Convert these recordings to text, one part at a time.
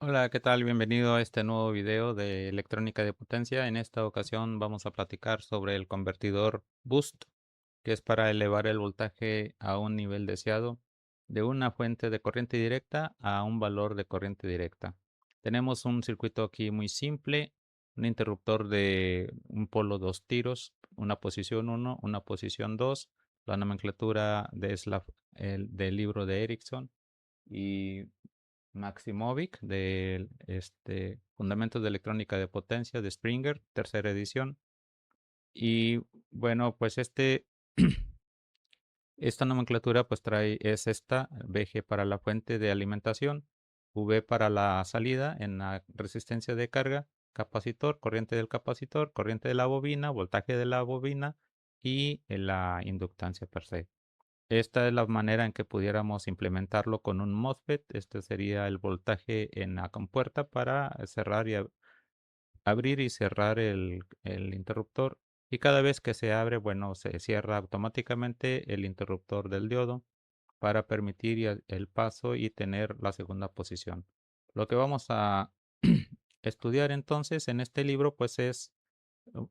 Hola, ¿qué tal? Bienvenido a este nuevo video de electrónica de potencia. En esta ocasión vamos a platicar sobre el convertidor boost, que es para elevar el voltaje a un nivel deseado de una fuente de corriente directa a un valor de corriente directa. Tenemos un circuito aquí muy simple, un interruptor de un polo dos tiros, una posición uno, una posición 2. La nomenclatura del libro de Ericsson y Maximovic de Fundamentos de Electrónica de Potencia de Springer, tercera edición. Y bueno, pues esta nomenclatura pues es esta, VG para la fuente de alimentación, V para la salida en la resistencia de carga, capacitor, corriente de la bobina, voltaje de la bobina y la inductancia per se. Esta es la manera en que pudiéramos implementarlo con un MOSFET. Este sería el voltaje en la compuerta para cerrar y abrir y cerrar el interruptor. Y cada vez que se abre, bueno, se cierra automáticamente el interruptor del diodo para permitir el paso y tener la segunda posición. Lo que vamos a estudiar entonces en este libro, pues es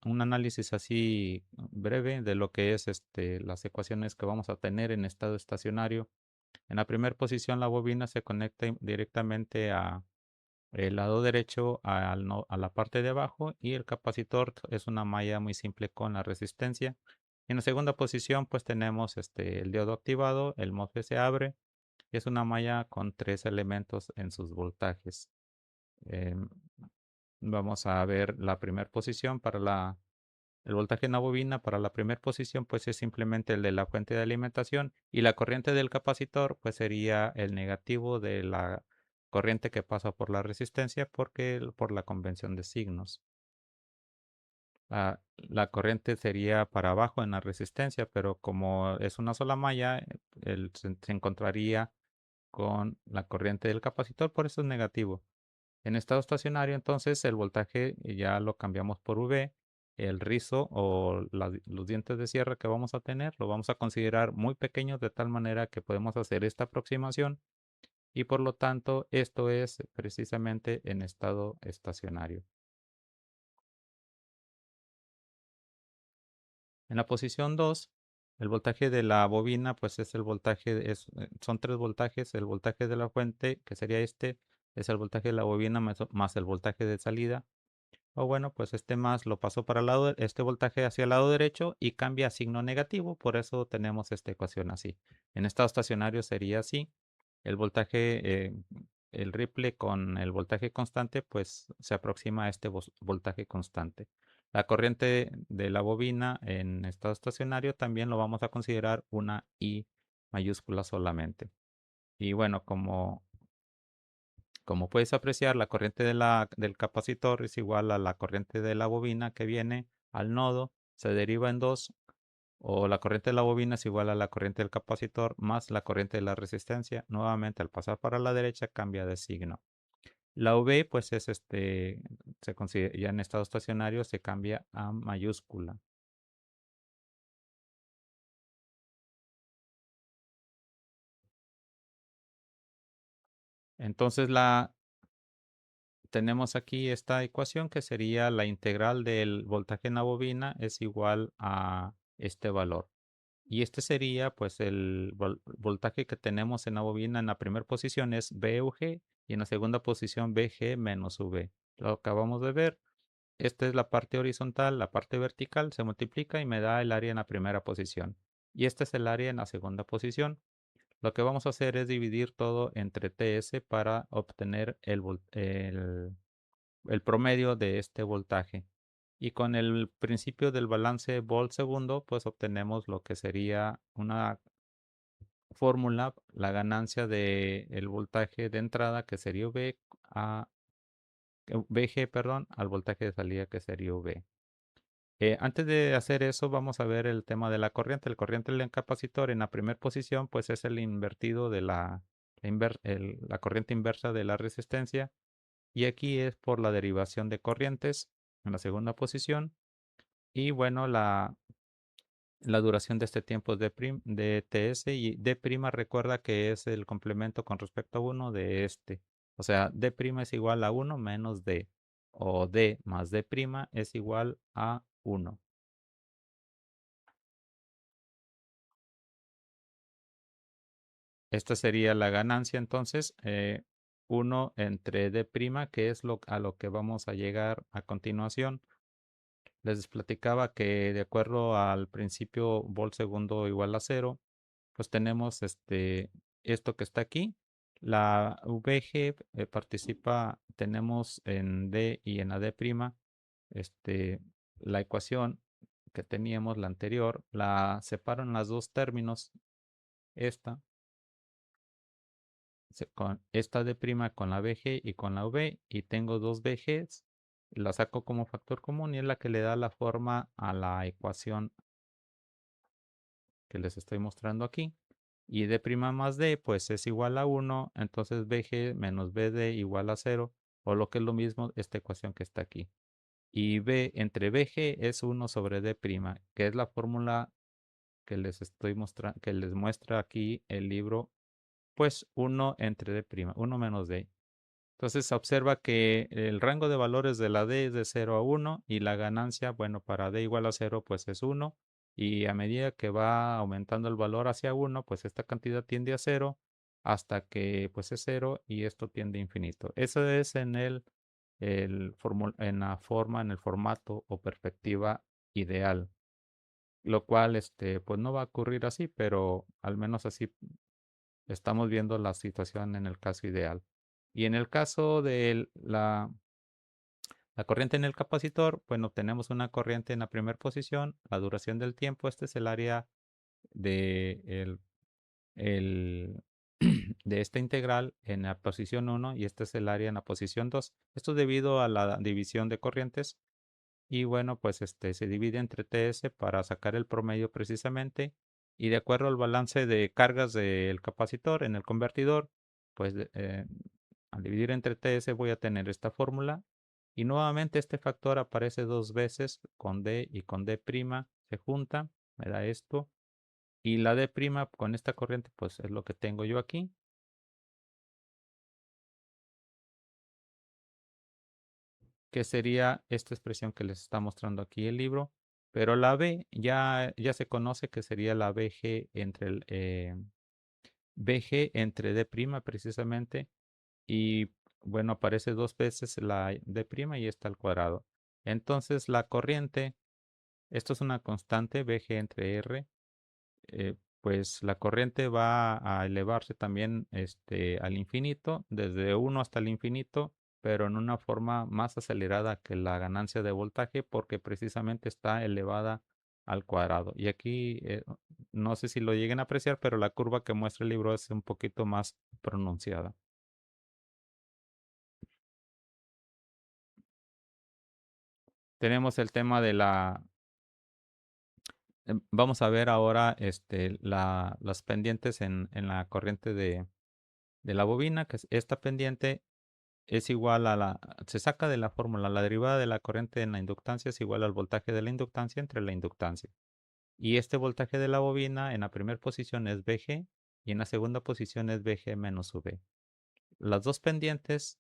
un análisis así breve de lo que es las ecuaciones que vamos a tener en estado estacionario. En la primera posición, la bobina se conecta directamente a el lado derecho a la parte de abajo y el capacitor es una malla muy simple con la resistencia. En la segunda posición, pues tenemos el diodo activado, el MOSFET se abre y es una malla con tres elementos en sus voltajes. Em, Vamos a ver la primera posición para el voltaje en la bobina. Para la primera posición, pues es simplemente el de la fuente de alimentación y la corriente del capacitor, pues sería el negativo de la corriente que pasa por la resistencia por la convención de signos. La corriente sería para abajo en la resistencia, pero como es una sola malla, se encontraría con la corriente del capacitor, por eso es negativo. En estado estacionario, entonces, el voltaje ya lo cambiamos por V. El rizo o los dientes de cierre que vamos a tener lo vamos a considerar muy pequeños de tal manera que podemos hacer esta aproximación y por lo tanto esto es precisamente en estado estacionario. En la posición 2, el voltaje de la bobina pues es el voltaje, son tres voltajes. El voltaje de la fuente, que sería es el voltaje de la bobina más el voltaje de salida. O bueno, pues este más lo paso para el lado, este voltaje hacia el lado derecho y cambia a signo negativo, por eso tenemos esta ecuación así. En estado estacionario sería así, el voltaje, el ripple con el voltaje constante, pues se aproxima a este voltaje constante. La corriente de la bobina en estado estacionario también lo vamos a considerar una I mayúscula solamente. Y bueno, como puedes apreciar, la corriente del capacitor es igual a la corriente de la bobina que viene al nodo, se deriva en dos, o la corriente de la bobina es igual a la corriente del capacitor más la corriente de la resistencia. Nuevamente, al pasar para la derecha cambia de signo. La V, pues es se considera ya en estado estacionario, se cambia a mayúscula. Entonces tenemos aquí esta ecuación que sería la integral del voltaje en la bobina es igual a este valor. Y este sería pues el voltaje que tenemos en la bobina en la primera posición es VUG y en la segunda posición VG menos V. Lo acabamos de ver. Esta es la parte horizontal, la parte vertical se multiplica y me da el área en la primera posición. Y este es el área en la segunda posición. Lo que vamos a hacer es dividir todo entre TS para obtener el promedio de este voltaje. Y con el principio del balance volt segundo, pues obtenemos lo que sería una fórmula, la ganancia del voltaje de entrada que sería VG, perdón, al voltaje de salida que sería V. Antes de hacer eso, vamos a ver el tema de la corriente. El corriente del capacitor en la primera posición, pues es el invertido de la corriente inversa de la resistencia. Y aquí es por la derivación de corrientes en la segunda posición. Y bueno, la duración de este tiempo es de TS y D' recuerda que es el complemento con respecto a uno de este. O sea, D' es igual a 1 menos D. O D más D' es igual a 1. Esta sería la ganancia entonces, 1 entre D', que es a lo que vamos a llegar a continuación. Les platicaba que de acuerdo al principio vol segundo igual a cero, pues tenemos esto que está aquí. La VG participa, tenemos en D y en la D', este, la ecuación que teníamos, la anterior, la separo en los dos términos, esta, con esta D' con la VG y con la V, y tengo dos VGs, la saco como factor común y es la que le da la forma a la ecuación que les estoy mostrando aquí. Y D' más D pues es igual a 1, entonces BG menos BD igual a 0, o lo que es lo mismo esta ecuación que está aquí. Y B entre BG es 1 sobre D', que es la fórmula que les estoy mostrando, que les muestra aquí el libro, pues 1 entre D', 1 menos D. Entonces se observa que el rango de valores de la D es de 0 a 1 y la ganancia, bueno, para D igual a 0 pues es 1, y a medida que va aumentando el valor hacia 1 pues esta cantidad tiende a 0 hasta que pues es 0 y esto tiende a infinito. Eso es en en la forma, en el formato o perspectiva ideal, lo cual pues no va a ocurrir así, pero al menos así estamos viendo la situación en el caso ideal. Y en el caso de la corriente en el capacitor, bueno, tenemos una corriente en la primera posición, la duración del tiempo, este es el área de, el, de esta integral en la posición 1 y este es el área en la posición 2. Esto es debido a la división de corrientes y bueno, pues se divide entre TS para sacar el promedio precisamente, y de acuerdo al balance de cargas del capacitor en el convertidor, pues al dividir entre TS voy a tener esta fórmula, y nuevamente este factor aparece dos veces con D y con D', se junta, me da esto, y la D' con esta corriente pues es lo que tengo yo aquí, que sería esta expresión que les está mostrando aquí el libro, pero la B ya se conoce que sería la BG entre BG entre D' precisamente, y bueno, aparece dos veces la D' y está al cuadrado. Entonces la corriente, esto es una constante, BG entre R, pues la corriente va a elevarse también al infinito, desde 1 hasta el infinito, pero en una forma más acelerada que la ganancia de voltaje porque precisamente está elevada al cuadrado. Y aquí no sé si lo lleguen a apreciar, pero la curva que muestra el libro es un poquito más pronunciada. Tenemos el tema de vamos a ver ahora las pendientes en la corriente de la bobina, que es esta pendiente es igual a se saca de la fórmula, la derivada de la corriente en la inductancia es igual al voltaje de la inductancia entre la inductancia. Y este voltaje de la bobina en la primera posición es VG y en la segunda posición es VG menos V. Las dos pendientes,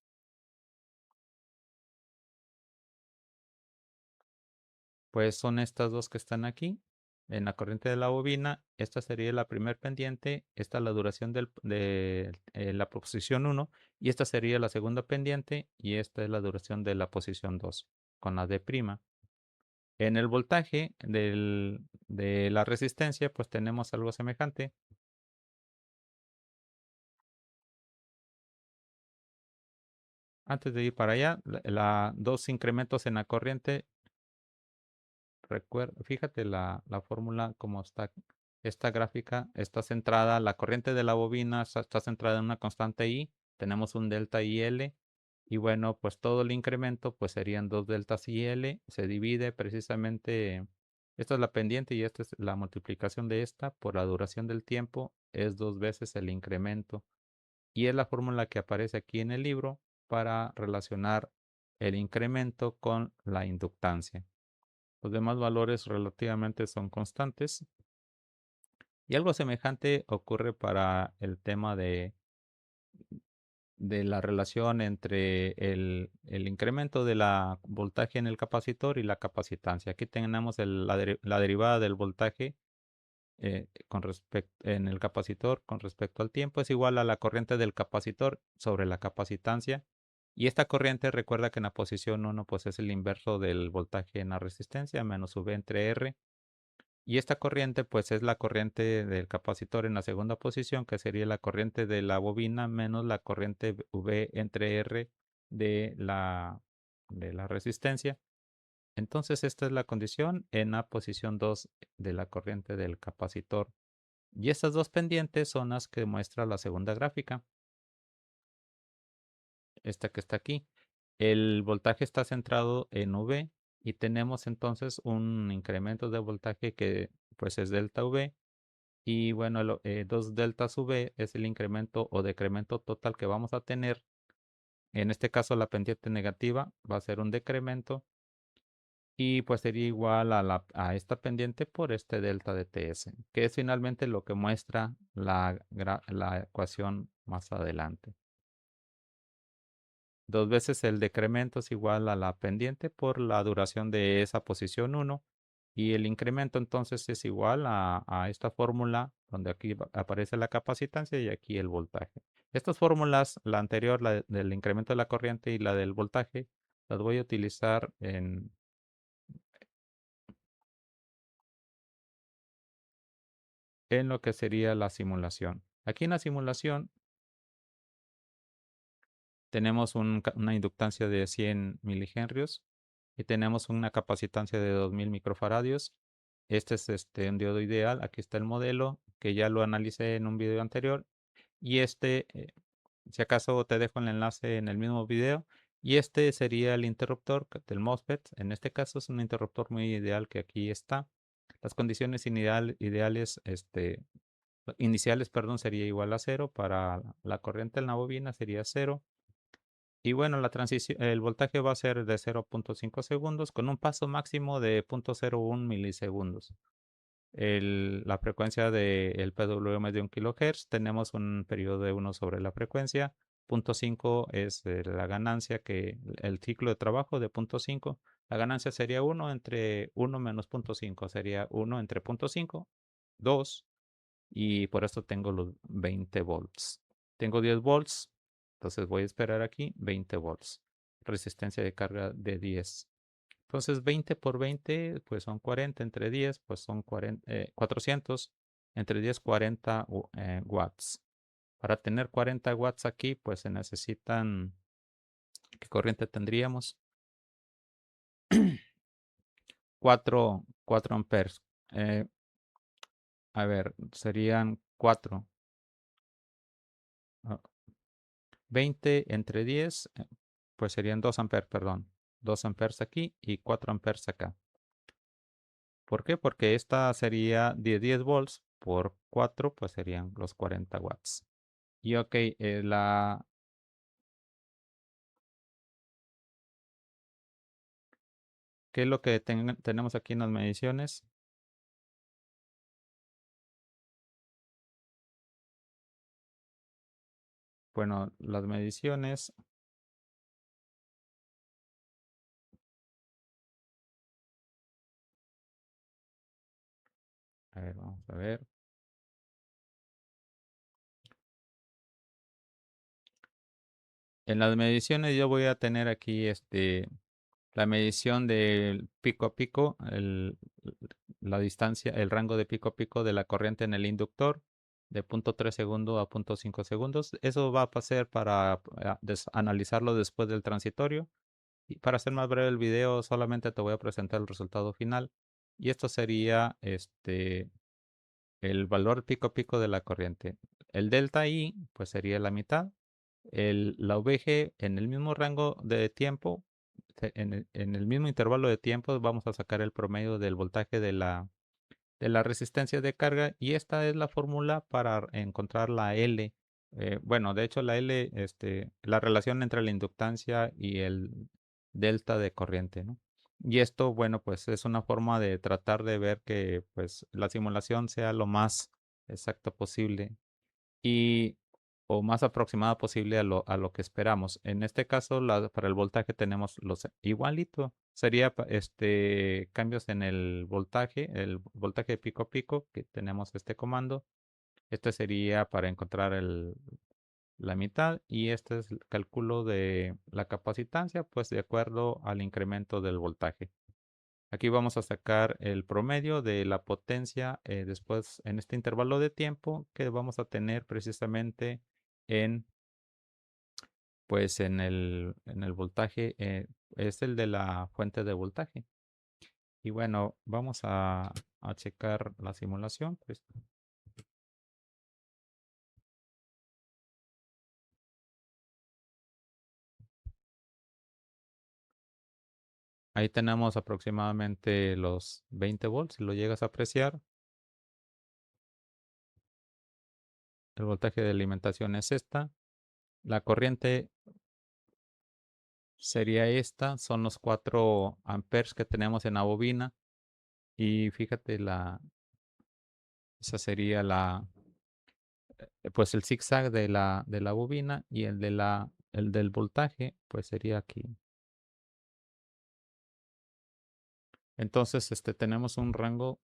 pues son estas dos que están aquí. En la corriente de la bobina, esta sería la primera pendiente, esta es la duración de la posición 1 y esta sería la segunda pendiente y esta es la duración de la posición 2 con la D'. En el voltaje de la resistencia, pues tenemos algo semejante. Antes de ir para allá, dos incrementos en la corriente. Fíjate la fórmula como está. Esta gráfica está centrada, la corriente de la bobina está centrada en una constante I. Tenemos un delta IL. Y bueno, pues todo el incremento pues serían dos deltas IL. Se divide precisamente, esta es la pendiente y esta es la multiplicación de esta por la duración del tiempo. Es dos veces el incremento. Y es la fórmula que aparece aquí en el libro para relacionar el incremento con la inductancia. Los demás valores relativamente son constantes. Y algo semejante ocurre para el tema de la relación entre el incremento de la voltaje en el capacitor y la capacitancia. Aquí tenemos la derivada del voltaje en el capacitor con respecto al tiempo es igual a la corriente del capacitor sobre la capacitancia. Y esta corriente, recuerda que en la posición 1 pues es el inverso del voltaje en la resistencia, menos V entre R. Y esta corriente pues es la corriente del capacitor en la segunda posición, que sería la corriente de la bobina menos la corriente V entre R de la resistencia. Entonces esta es la condición en la posición 2 de la corriente del capacitor. Y estas dos pendientes son las que muestra la segunda gráfica, esta que está aquí. El voltaje está centrado en V y tenemos entonces un incremento de voltaje que pues es delta V. Y bueno, 2 deltas V es el incremento o decremento total que vamos a tener. En este caso la pendiente negativa va a ser un decremento y pues sería igual a esta pendiente por este delta de Ts, que es finalmente lo que muestra la ecuación más adelante. 2 veces el decremento es igual a la pendiente por la duración de esa posición 1 y el incremento entonces es igual a esta fórmula donde aquí aparece la capacitancia y aquí el voltaje. Estas fórmulas, la anterior, la del incremento de la corriente y la del voltaje, las voy a utilizar en lo que sería la simulación. Aquí en la simulación tenemos una inductancia de 100 milihenrios y tenemos una capacitancia de 2000 microfaradios. Este es un diodo ideal. Aquí está el modelo que ya lo analicé en un video anterior. Y si acaso te dejo el enlace en el mismo video. Y este sería el interruptor del MOSFET. En este caso es un interruptor muy ideal que aquí está. Las condiciones ideales, iniciales, perdón, sería igual a cero. Para la corriente en la bobina sería cero. Y bueno, el voltaje va a ser de 0.5 segundos con un paso máximo de 0.01 milisegundos. La frecuencia del PWM es de 1 kHz. Tenemos un periodo de 1 sobre la frecuencia. 0.5 es la ganancia, el ciclo de trabajo de 0.5. La ganancia sería 1 entre 1 menos 0.5. Sería 1 entre 0.5, 2. Y por esto tengo los 20 volts. Tengo 10 volts, entonces voy a esperar aquí 20 volts. Resistencia de carga de 10. Entonces 20 por 20 pues son 40, entre 10 pues son 400, entre 10 40 watts. Para tener 40 watts aquí pues se necesitan, ¿qué corriente tendríamos? 4 amperes. Eh, a ver, serían 4. 20 entre 10, pues serían 2 amperes, perdón. 2 amperes aquí y 4 amperes acá. ¿Por qué? Porque esta sería de 10 volts por 4, pues serían los 40 watts. Y ok, ¿qué es lo que tenemos aquí en las mediciones? Bueno, las mediciones, a ver, vamos a ver. En las mediciones yo voy a tener aquí la medición del pico a pico, la distancia, el rango de pico a pico de la corriente en el inductor de 0.3 segundos a 0.5 segundos. Eso va a ser para analizarlo después del transitorio. Y para hacer más breve el video, solamente te voy a presentar el resultado final. Y esto sería el valor pico a pico de la corriente. El delta I, pues sería la mitad. La VG en el mismo rango de tiempo, en el mismo intervalo de tiempo, vamos a sacar el promedio del voltaje de la resistencia de carga y esta es la fórmula para encontrar la L. Bueno, de hecho la L, la relación entre la inductancia y el delta de corriente, ¿no? Y esto, bueno, pues es una forma de tratar de ver que pues la simulación sea lo más exacta posible. Y o más aproximada posible a lo que esperamos. En este caso, para el voltaje tenemos los igualito. Sería cambios en el voltaje de pico a pico, que tenemos este comando. Este sería para encontrar la mitad y este es el cálculo de la capacitancia, pues de acuerdo al incremento del voltaje. Aquí vamos a sacar el promedio de la potencia después en este intervalo de tiempo que vamos a tener precisamente en, pues en el voltaje, es el de la fuente de voltaje. Y bueno, vamos a checar la simulación. Pues ahí tenemos aproximadamente los 20 volts, si lo llegas a apreciar. El voltaje de alimentación es esta. La corriente sería esta. Son los 4 amperes que tenemos en la bobina. Y fíjate, esa sería pues el zigzag de la bobina y el del voltaje, pues sería aquí. Entonces, tenemos un rango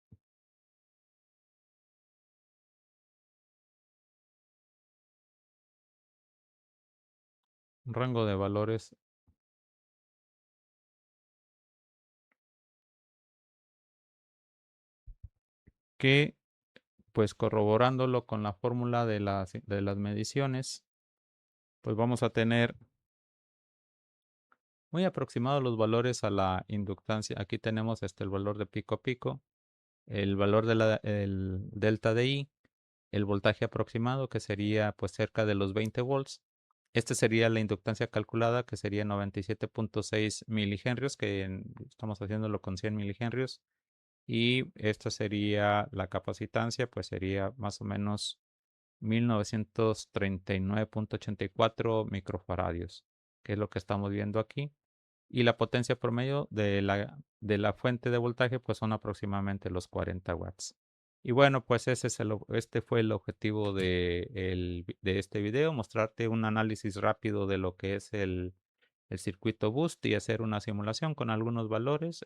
de valores que, pues corroborándolo con la fórmula de las mediciones, pues vamos a tener muy aproximados los valores a la inductancia. Aquí tenemos el valor de pico a pico, el valor el delta de I, el voltaje aproximado que sería pues cerca de los 20 volts. Este sería la inductancia calculada que sería 97.6 milihenrios, estamos haciéndolo con 100 milihenrios. Y esta sería la capacitancia, pues sería más o menos 1939.84 microfaradios, que es lo que estamos viendo aquí. Y la potencia promedio de la fuente de voltaje pues son aproximadamente los 40 watts. Y bueno, pues este fue el objetivo de este video, mostrarte un análisis rápido de lo que es el circuito boost y hacer una simulación con algunos valores.